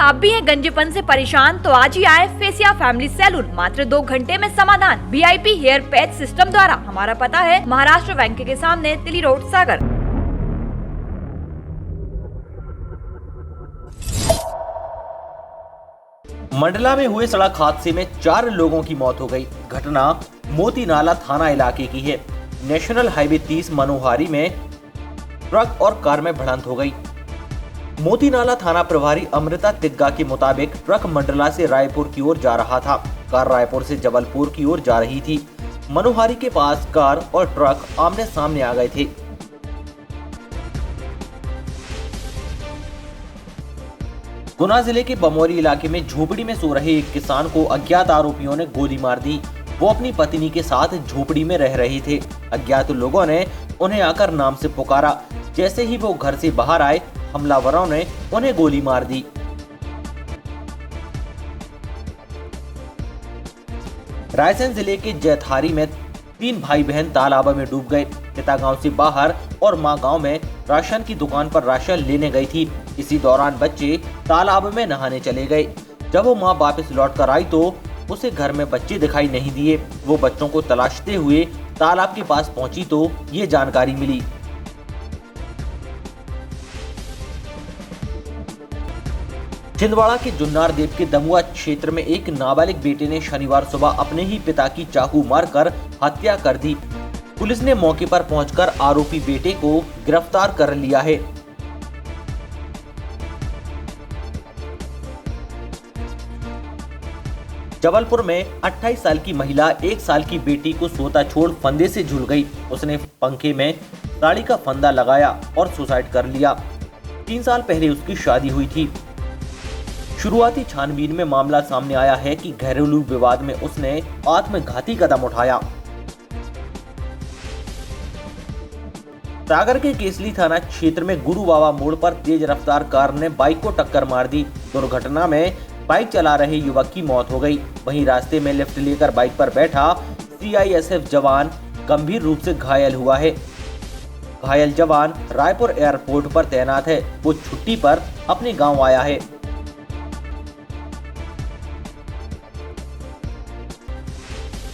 आप भी हैं गंजेपन से परेशान तो आज ही आए फेसिया फैमिली सैलून। मात्र 2 घंटे में समाधान VIP हेयर पैच सिस्टम द्वारा। हमारा पता है महाराष्ट्र बैंक के सामने, तिली रोड, सागर। मंडला में हुए सड़क हादसे में 4 लोगों की मौत हो गई। घटना मोती नाला थाना इलाके की है। नेशनल हाईवे 30 मनोहारी में ट्रक और कार में भिड़ंत हो गई। मोती नाला थाना प्रभारी अमृता तिग्गा के मुताबिक ट्रक मंडला से रायपुर की ओर जा रहा था। कार रायपुर से जबलपुर की ओर जा रही थी। मनोहारी के पास कार और ट्रक आमने सामने आ गए थे। गुना जिले के बमौरी इलाके में झोपड़ी में सो रहे एक किसान को अज्ञात आरोपियों ने गोली मार दी। वो अपनी पत्नी के साथ झोपड़ी में रह रहे थे। अज्ञात लोगों ने उन्हें आकर नाम से पुकारा। जैसे ही वो घर से बाहर आए, हमलावरों ने उन्हें गोली मार दी। रायसेन जिले के जैथारी में 3 भाई बहन तालाब में डूब गए। पिता गांव से बाहर और मां गांव में राशन की दुकान पर राशन लेने गई थी। इसी दौरान बच्चे तालाब में नहाने चले गए। जब वो मां वापस लौट कर आई तो उसे घर में बच्चे दिखाई नहीं दिए। वो बच्चों को तलाशते हुए तालाब के पास पहुंची तो ये जानकारी मिली। छिंदवाड़ा के जुन्नार देव के दमुआ क्षेत्र में एक नाबालिग बेटे ने शनिवार सुबह अपने ही पिता की चाकू मारकर हत्या कर दी। पुलिस ने मौके पर पहुंचकर आरोपी बेटे को गिरफ्तार कर लिया है। जबलपुर में 28 साल की महिला 1 साल की बेटी को सोता छोड़ फंदे से झूल गई। उसने पंखे में साड़ी का फंदा लगाया और सुसाइड कर लिया। 3 साल पहले उसकी शादी हुई थी। शुरुआती छानबीन में मामला सामने आया है कि घरेलू विवाद में उसने आत्मघाती कदम उठाया। सागर के केसली थाना क्षेत्र में गुरु बाबा मोड़ पर तेज रफ्तार कार ने बाइक को टक्कर मार दी। दुर्घटना में बाइक चला रहे युवक की मौत हो गई। वहीं रास्ते में लिफ्ट लेकर बाइक पर बैठा CISF जवान गंभीर रूप से घायल हुआ है। घायल जवान रायपुर एयरपोर्ट पर तैनात है। वो छुट्टी पर अपने गांव आया है।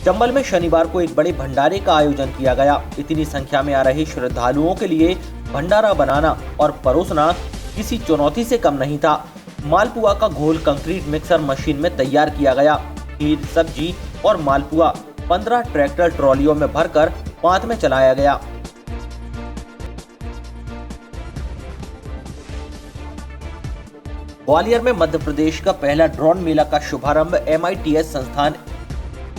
चंबल में शनिवार को एक बड़े भंडारे का आयोजन किया गया। इतनी संख्या में आ रहे श्रद्धालुओं के लिए भंडारा बनाना और परोसना किसी चुनौती से कम नहीं था। मालपुआ का घोल कंक्रीट मिक्सर मशीन में तैयार किया गया। खीर, सब्जी और मालपुआ 15 ट्रैक्टर ट्रॉलियों में भरकर पांत में चलाया गया। ग्वालियर में मध्य प्रदेश का पहला ड्रोन मेला का शुभारंभ MITS संस्थान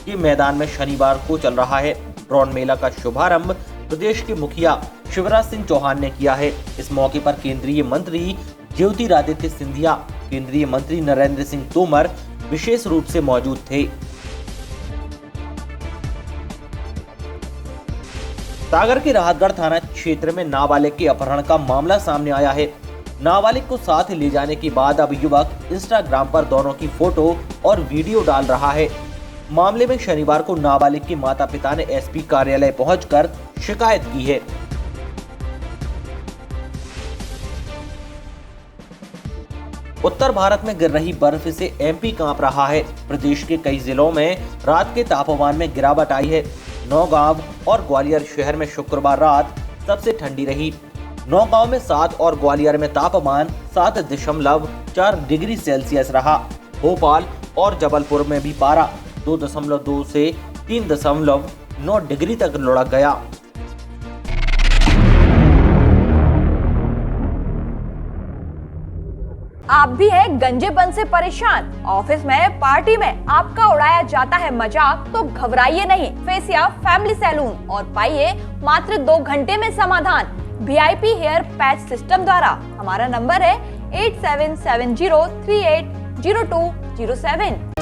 के मैदान में शनिवार को चल रहा है। ड्रोन मेला का शुभारंभ प्रदेश के मुखिया शिवराज सिंह चौहान ने किया है। इस मौके पर केंद्रीय मंत्री ज्योतिरादित्य सिंधिया, केंद्रीय मंत्री नरेंद्र सिंह तोमर विशेष रूप से मौजूद थे। सागर के राहतगढ़ थाना क्षेत्र में नाबालिग के अपहरण का मामला सामने आया है। नाबालिग को साथ ले जाने के बाद अब युवक इंस्टाग्राम पर दोनों की फोटो और वीडियो डाल रहा है। मामले में शनिवार को नाबालिग के माता पिता ने SP कार्यालय पहुंचकर शिकायत की है। उत्तर भारत में गिर रही बर्फ से MP कांप रहा है। प्रदेश के कई जिलों में रात के तापमान में गिरावट आई है। नौगांव और ग्वालियर शहर में शुक्रवार रात सबसे ठंडी रही। नौगांव में 7 और ग्वालियर में तापमान 7.4 डिग्री सेल्सियस रहा। भोपाल और जबलपुर में भी पारा 2.2 से 3.9 डिग्री तक लुढ़क गया। आप भी है गंजेपन से परेशान? ऑफिस में, पार्टी में आपका उड़ाया जाता है मजाक? तो घबराइए नहीं, फेसिया फैमिली सैलून और पाइए मात्र 2 घंटे में समाधान VIP हेयर पैच सिस्टम द्वारा। हमारा नंबर है 8770380207।